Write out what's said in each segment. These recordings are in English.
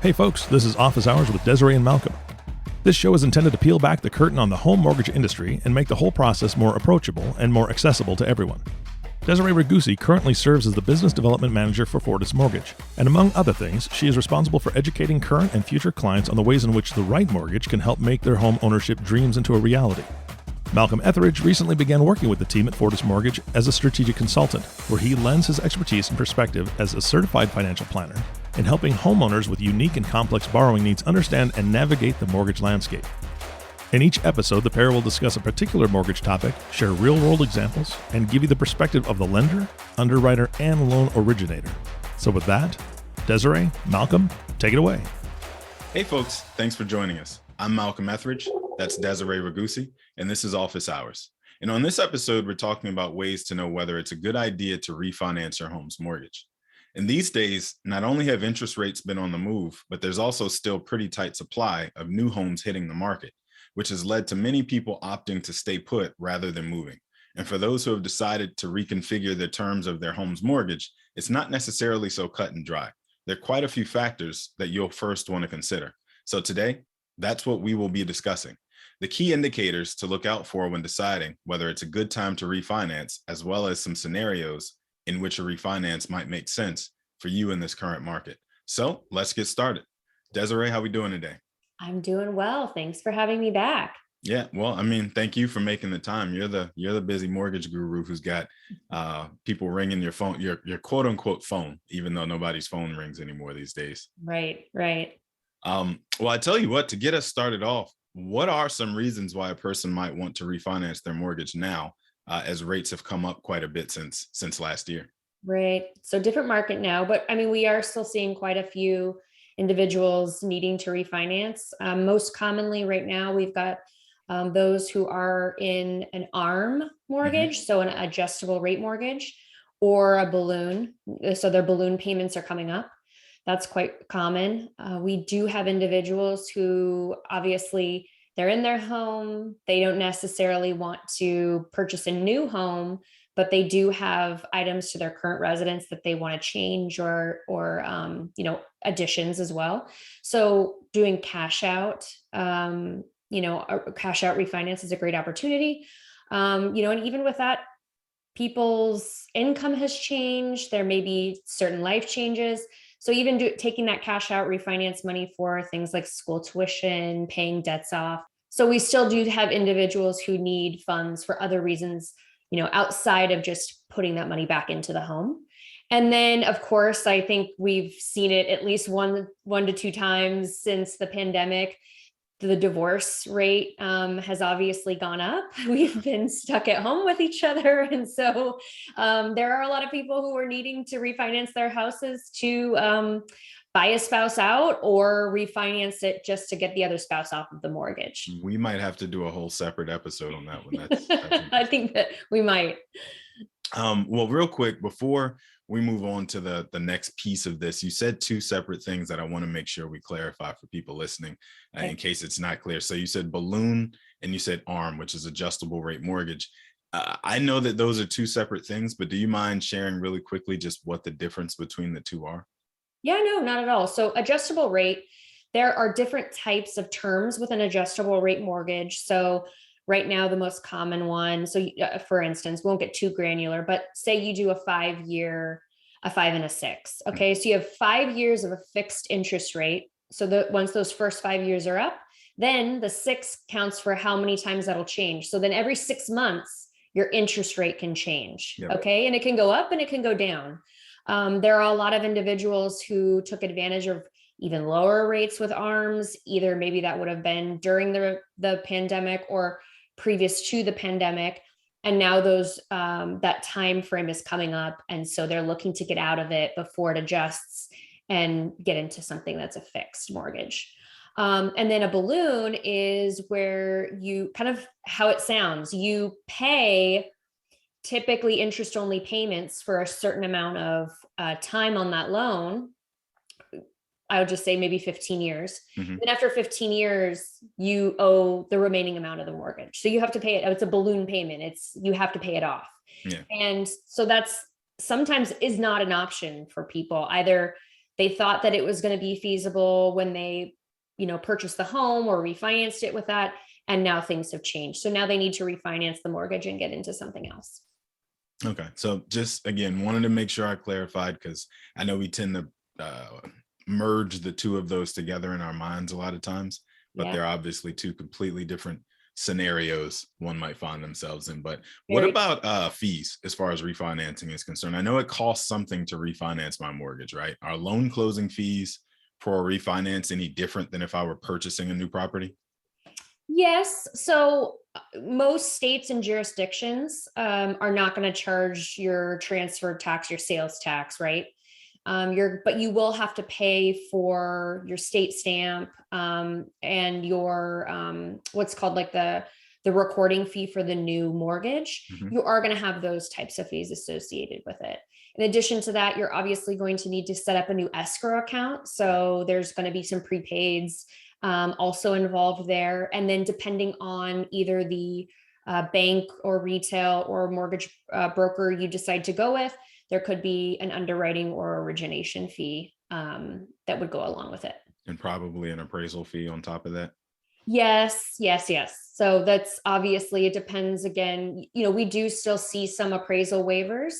Hey folks, this is Office Hours with Desiree and Malcolm. This show is intended to peel back the curtain on the home mortgage industry and make the whole process more approachable and more accessible to everyone. Desiree Regusci currently serves as the Business Development Manager for Fortis Mortgage, and among other things, she is responsible for educating current and future clients on the ways in which the right mortgage can help make their home ownership dreams into a reality. Malcolm Ethridge recently began working with the team at Fortis Mortgage as a strategic consultant, where he lends his expertise and perspective as a certified financial planner in helping homeowners with unique and complex borrowing needs understand and navigate the mortgage landscape. In each episode, the pair will discuss a particular mortgage topic, share real-world examples, and give you the perspective of the lender, underwriter, and loan originator. So with that, Desiree, Malcolm, take it away. Hey folks, thanks for joining us. I'm Malcolm Ethridge, that's Desiree Regusci, and this is Office Hours. And on this episode, we're talking about ways to know whether it's a good idea to refinance your home's mortgage. And these days, not only have interest rates been on the move, but there's also still pretty tight supply of new homes hitting the market, which has led to many people opting to stay put rather than moving. And for those who have decided to reconfigure the terms of their home's mortgage, it's not necessarily so cut and dry. There are quite a few factors that you'll first want to consider. So today, that's what we will be discussing. The key indicators to look out for when deciding whether it's a good time to refinance, as well as some scenarios in which a refinance might make sense for you in this current market. So let's get started. Desiree, how are we doing today? I'm doing well. Thanks for having me back. Yeah, well, thank you for making the time. You're the busy mortgage guru who's got people ringing your phone, your quote unquote phone, even though nobody's phone rings anymore these days. Right. Well, I tell you what, to get us started off, what are some reasons why a person might want to refinance their mortgage now, as rates have come up quite a bit since last year? Right. So different market now, but we are still seeing quite a few individuals needing to refinance. Most commonly right now, we've got those who are in an ARM mortgage, so an adjustable rate mortgage, or a balloon. So their balloon payments are coming up. That's quite common. We do have individuals who obviously they're in their home. They don't necessarily want to purchase a new home, but they do have items to their current residence that they want to change or additions as well. So doing cash out, a cash out refinance is a great opportunity. And even with that, people's income has changed. There may be certain life changes. So even taking that cash out refinance money for things like school tuition, paying debts off. So we still do have individuals who need funds for other reasons, outside of just putting that money back into the home. And then, of course, I think we've seen it at least one to two times since the pandemic. The divorce rate has obviously gone up. We've been stuck at home with each other. And so there are a lot of people who are needing to refinance their houses to buy a spouse out or refinance it just to get the other spouse off of the mortgage. We might have to do a whole separate episode on that one. That's I think that we might. Well, real quick, before we move on to the next piece of this, you said two separate things that I want to make sure we clarify for people listening in case it's not clear. So you said balloon and you said ARM, which is adjustable rate mortgage. I know that those are two separate things, but do you mind sharing really quickly just what the difference between the two are? Yeah, no, not at all. So adjustable rate, there are different types of terms with an adjustable rate mortgage. So right now, the most common one. So for instance, won't get too granular, but say you do a 5-year, a 5 and a 6. Okay. So you have 5 years of a fixed interest rate. So once those first 5 years are up, then the 6 counts for how many times that'll change. So then every 6 months, your interest rate can change. Yep. Okay. And it can go up and it can go down. There are a lot of individuals who took advantage of even lower rates with ARMs, either maybe that would have been during the pandemic or previous to the pandemic. And now that time frame is coming up. And so they're looking to get out of it before it adjusts and get into something that's a fixed mortgage. And then a balloon is where you kind of how it sounds, you pay typically interest only payments for a certain amount of time on that loan. I would just say maybe 15 years. Mm-hmm. Then after 15 years, you owe the remaining amount of the mortgage. So you have to pay it. It's a balloon payment. You have to pay it off. Yeah. And so that's sometimes is not an option for people. Either They thought that it was going to be feasible when they, purchased the home or refinanced it with that. And now things have changed. So now they need to refinance the mortgage and get into something else. Okay. So just again, wanted to make sure I clarified, because I know we tend to merge the two of those together in our minds a lot of times, but they're obviously two completely different scenarios one might find themselves in. But what about fees as far as refinancing is concerned? I know it costs something to refinance my mortgage, right? Are loan closing fees for a refinance any different than if I were purchasing a new property? Yes. So most states and jurisdictions are not going to charge your transfer tax, your sales tax, right? But you will have to pay for your state stamp and your what's called like the recording fee for the new mortgage. You are going to have those types of fees associated with it. In addition to that, you're obviously going to need to set up a new escrow account. So there's going to be some prepaids also involved there. And then depending on either the bank or retail or mortgage broker you decide to go with, there could be an underwriting or origination fee that would go along with it. And probably an appraisal fee on top of that. Yes. So that's obviously, it depends. Again, we do still see some appraisal waivers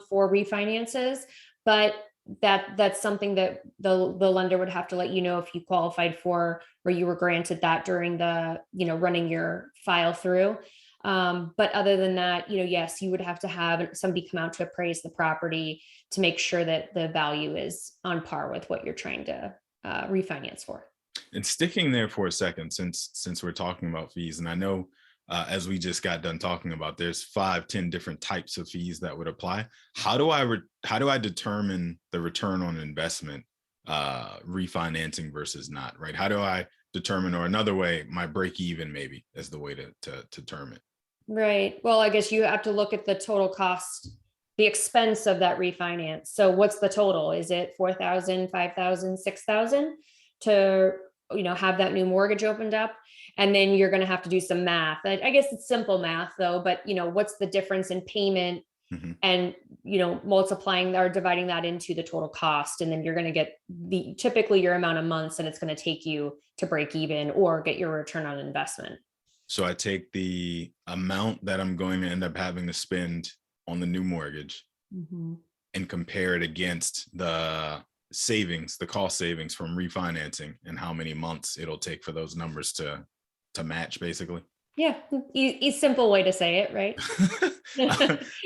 for refinances, but that's something that the lender would have to let you know if you qualified for, or you were granted that during the, running your file through. But other than that, yes, you would have to have somebody come out to appraise the property to make sure that the value is on par with what you're trying to refinance for. And sticking there for a second, since we're talking about fees, and I know as we just got done talking about, there's 5-10 different types of fees that would apply. How do I determine the return on investment refinancing versus not, right? How do I determine, or another way, my break even maybe is the way to term it? Right. Well, I guess you have to look at the total cost, the expense of that refinance. So what's the total? Is it 4,000, 5,000, 6,000 to, have that new mortgage opened up? And then you're going to have to do some math. I guess it's simple math though, but what's the difference in payment and, multiplying or dividing that into the total cost. And then you're going to get typically your amount of months that it's going to take you to break even or get your return on investment. So I take the amount that I'm going to end up having to spend on the new mortgage and compare it against the savings, the cost savings from refinancing, and how many months it'll take for those numbers to match, basically. Yeah, simple way to say it, right?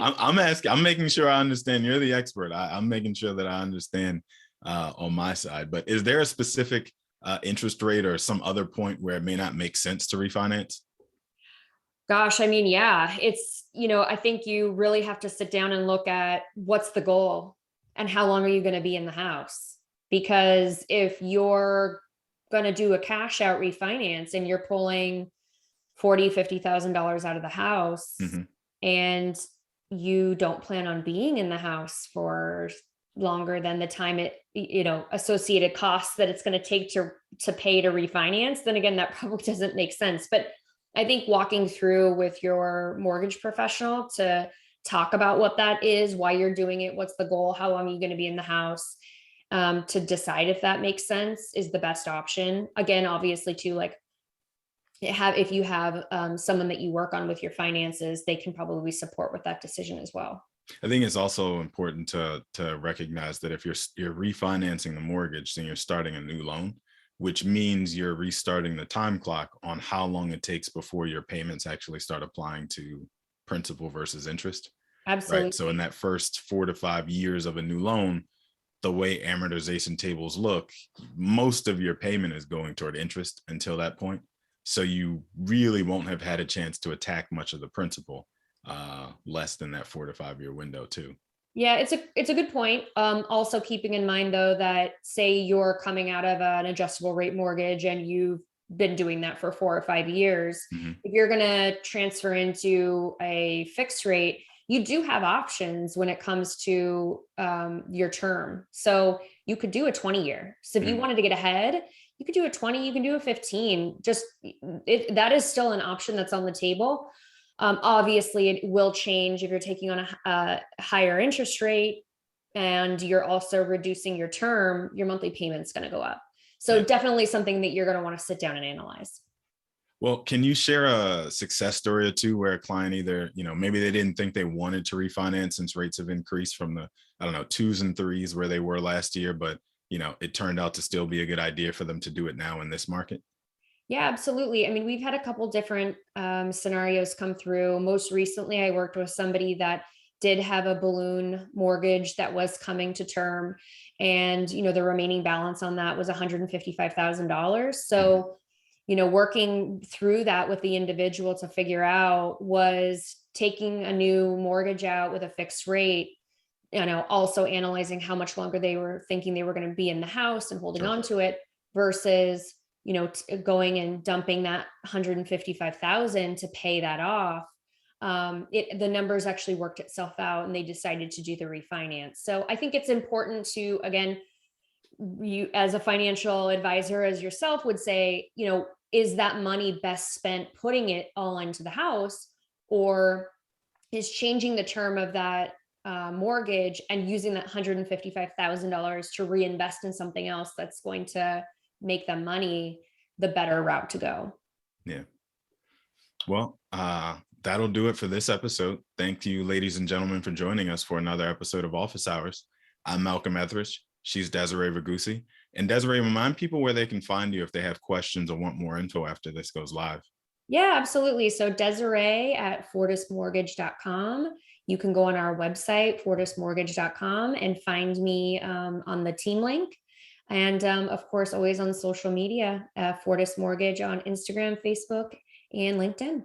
I'm making sure I understand. You're the expert. I'm making sure that I understand on my side. But is there a specific interest rate or some other point where it may not make sense to refinance? Gosh, it's, I think you really have to sit down and look at what's the goal and how long are you going to be in the house? Because if you're going to do a cash out refinance and you're pulling $40,000, $50,000 out of the house and you don't plan on being in the house for longer than the time it, associated costs that it's going to take to pay to refinance, then again, that probably doesn't make sense. But I think walking through with your mortgage professional to talk about what that is, why you're doing it, what's the goal, how long are you going to be in the house, to decide if that makes sense is the best option. Again, obviously too, like if you have someone that you work on with your finances, they can probably support with that decision as well. I think it's also important to recognize that if you're refinancing the mortgage, then you're starting a new loan, which means you're restarting the time clock on how long it takes before your payments actually start applying to principal versus interest. Absolutely. Right. So in that first 4 to 5 years of a new loan, the way amortization tables look, most of your payment is going toward interest until that point. So you really won't have had a chance to attack much of the principal, less than that 4 to 5 year window too. Yeah, it's a good point. Also keeping in mind though, that say you're coming out of an adjustable rate mortgage and you've been doing that for 4 or 5 years, if you're going to transfer into a fixed rate, you do have options when it comes to your term. So you could do a 20-year. So if you wanted to get ahead, you could do a 20, you can do a 15. That is still an option that's on the table. Obviously, it will change if you're taking on a higher interest rate. and you're also reducing your term, your monthly payment's going to go up. So Yeah. definitely something that you're going to want to sit down and analyze. Well, can you share a success story or two where a client either, maybe they didn't think they wanted to refinance since rates have increased from the, I don't know, 2s and 3s where they were last year, but, it turned out to still be a good idea for them to do it now in this market? Yeah, absolutely. I mean, we've had a couple different scenarios come through. Most recently, I worked with somebody that did have a balloon mortgage that was coming to term, and the remaining balance on that was $155,000. So, working through that with the individual to figure out, was taking a new mortgage out with a fixed rate, also analyzing how much longer they were thinking they were going to be in the house and holding Sure. on to it, versus going and dumping that 155,000 to pay that off. The numbers actually worked itself out, and they decided to do the refinance. So I think it's important to, again, you as a financial advisor, as yourself would say, is that money best spent putting it all into the house, or is changing the term of that mortgage and using that $155,000 to reinvest in something else that's going to make them money, the better route to go? Yeah. Well, that'll do it for this episode. Thank you, ladies and gentlemen, for joining us for another episode of Office Hours. I'm Malcolm Ethridge. She's Desiree Regusci. And Desiree, remind people where they can find you if they have questions or want more info after this goes live. Yeah, absolutely. So Desiree at fortismortgage.com. You can go on our website, fortismortgage.com, and find me on the team link. And of course, always on social media, Fortis Mortgage on Instagram, Facebook, and LinkedIn.